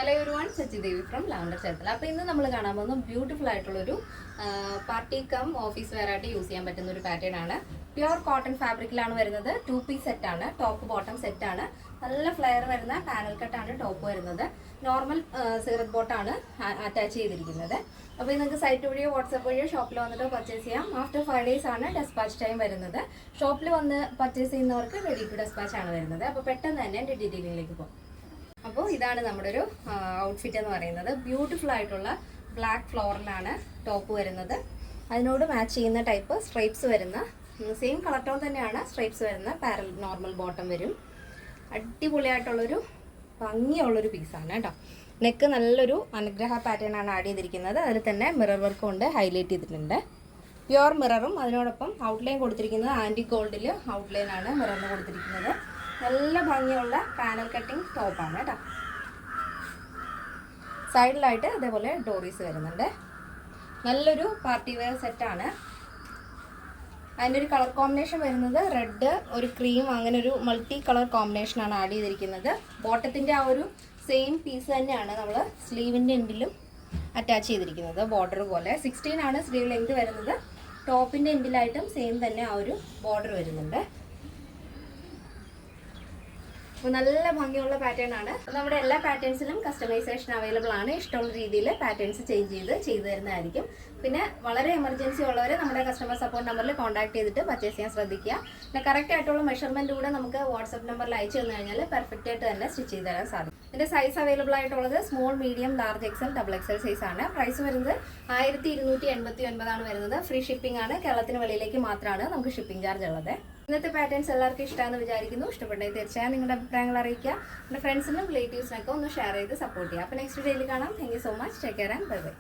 Hello everyone, Sachidevi from Lavender Cherthala. അപ്പോൾ ഇന്ന് നമ്മൾ കാണാൻ പോകുന്ന ബ്യൂട്ടിഫുൾ ആയിട്ടുള്ളൊരു പാർട്ടി കം ഓഫീസ് വെയർ ആയിട്ട് യൂസ് ചെയ്യാൻ പറ്റുന്ന ഒരു പാറ്റേൺ ആണ്. പ്യുവർ കോട്ടൺ ഫാബ്രിക്കിലാണ് വരുന്നത്. 2 പീസ് സെറ്റാണ്, ടോപ്പ് ബോട്ടം സെറ്റാണ്. നല്ല ഫ്ലെയർ വരുന്ന പാനൽ കട്ടാണ് ടോപ്പ് വരുന്നത്. നോർമൽ സിഗരറ്റ് ബോട്ടാണ് അറ്റാച്ച് ചെയ്തിരിക്കുന്നത്. അപ്പോൾ നിങ്ങൾക്ക് സൈറ്റ് വഴിയോ വാട്സാപ്പ് വഴിയോ ഷോപ്പിൽ വന്നിട്ട് പർച്ചേസ് ചെയ്യാം. ആഫ്റ്റർ 5 days ആണ് ഡെസ്പാച്ച് ടൈം വരുന്നത്. ഷോപ്പിൽ വന്ന് പർച്ചേസ് ചെയ്യുന്നവർക്ക് റെഡി ടു ഡെസ്പാച്ച് ആണ് വരുന്നത്. അപ്പോൾ പെട്ടെന്ന് തന്നെ എൻ്റെ ഡീറ്റെയിലിംഗിലേക്ക് പോകും. അപ്പോൾ ഇതാണ് നമ്മുടെ ഒരു ഔട്ട്ഫിറ്റ് എന്ന് പറയുന്നത്. ബ്യൂട്ടിഫുൾ ആയിട്ടുള്ള ബ്ലാക്ക് ഫ്ലോറിലാണ് ടോപ്പ് വരുന്നത്. അതിനോട് മാച്ച് ചെയ്യുന്ന ടൈപ്പ് സ്ട്രൈപ്സ് വരുന്ന സെയിം കളർ ടോൺ തന്നെയാണ് സ്ട്രൈപ്സ് വരുന്ന പാരൽ നോർമൽ ബോട്ടം വരും. അടിപൊളിയായിട്ടുള്ളൊരു ഭംഗിയുള്ളൊരു പീസാണ് കേട്ടോ. നെക്ക് നല്ലൊരു അനുഗ്രഹ പാറ്റേൺ ആണ് ആഡ് ചെയ്തിരിക്കുന്നത്. അതിൽ തന്നെ മിറർ വർക്ക് കൊണ്ട് ഹൈലൈറ്റ് ചെയ്തിട്ടുണ്ട്. പ്യുവർ മിററും അതിനോടൊപ്പം ഔട്ട്ലൈൻ കൊടുത്തിരിക്കുന്നത് ആൻറ്റി ഗോൾഡിൽ ഔട്ട്ലൈൻ ആണ് മിററിന് കൊടുത്തിരിക്കുന്നത്. നല്ല ഭംഗിയുള്ള പാനൽ കട്ടിങ് ടോപ്പാണ് കേട്ടോ. സൈഡിലായിട്ട് അതേപോലെ ഡോറീസ് വരുന്നുണ്ട്. നല്ലൊരു പാർട്ടി വെയർ സെറ്റാണ്. അതിൻ്റെ ഒരു കളർ കോമ്പിനേഷൻ വരുന്നത് റെഡ്, ഒരു ക്രീം, അങ്ങനെ ഒരു മൾട്ടി കളർ കോമ്പിനേഷനാണ് ആഡ് ചെയ്തിരിക്കുന്നത്. ബോട്ടത്തിൻ്റെ ആ ഒരു സെയിം പീസ് തന്നെയാണ് നമ്മൾ സ്ലീവിൻ്റെ എൻഡിലും അറ്റാച്ച് ചെയ്തിരിക്കുന്നത്. ബോർഡർ പോലെ 16 ആണ് സ്ലീവ് ലെങ്ത് വരുന്നത്. ടോപ്പിൻ്റെ എൻഡിലായിട്ടും സെയിം തന്നെ ആ ഒരു ബോർഡർ വരുന്നുണ്ട്. അപ്പോൾ നല്ല ഭംഗിയുള്ള പാറ്റേൺ ആണ്. നമ്മുടെ എല്ലാ പാറ്റേൺസിലും കസ്റ്റമൈസേഷൻ അവൈലബിൾ ആണ്. ഇഷ്ടമുള്ള രീതിയിൽ പാറ്റേൺസ് ചെയ്തു തരുന്നതായിരിക്കും. പിന്നെ വളരെ എമർജൻസി ഉള്ളവർ നമ്മുടെ കസ്റ്റമർ സപ്പോർട്ട് നമ്പറിൽ കോൺടാക്ട് ചെയ്തിട്ട് പർച്ചേസ് ചെയ്യാൻ ശ്രദ്ധിക്കുക. പിന്നെ കറക്റ്റ് ആയിട്ടുള്ള മെഷർമെൻറ്റ് കൂടെ നമുക്ക് വാട്സപ്പ് നമ്പറിൽ അയച്ചു തന്നു കഴിഞ്ഞാൽ പെർഫെക്റ്റ് ആയിട്ട് തന്നെ സ്റ്റിച്ച് ചെയ്ത് തരാൻ സാധിക്കും. ഇതിൻ്റെ സൈസ് അവൈലബിൾ ആയിട്ടുള്ളത് small, medium, large, XL, double XL size ആണ്. പ്രൈസ് വരുന്നത് 1289 ആണ് വരുന്നത്. ഫ്രീ ഷിപ്പിംഗ് ആണ്. കേരളത്തിന് വെളിയിലേക്ക് മാത്രമാണ് നമുക്ക് ഷിപ്പിംഗ് ചാർജ് ഉള്ളത്. ഇന്നത്തെ പാറ്റേൺസ് എല്ലാവർക്കും ഇഷ്ടമാണെന്ന് വിചാരിക്കുന്നു. ഇഷ്ടപ്പെട്ടെങ്കിൽ തീർച്ചയായും നിങ്ങളുടെ അഭിപ്രായങ്ങൾ അറിയിക്കുക. എൻ്റെ ഫ്രണ്ട്സിനും റിലേറ്റീവ്സിനൊക്കെ ഒന്ന് ഷെയർ ചെയ്ത് സപ്പോർട്ട് ചെയ്യുക. അപ്പോൾ നെക്സ്റ്റ് ഡേയിൽ കാണാം. Thank you so much. Take care and bye bye.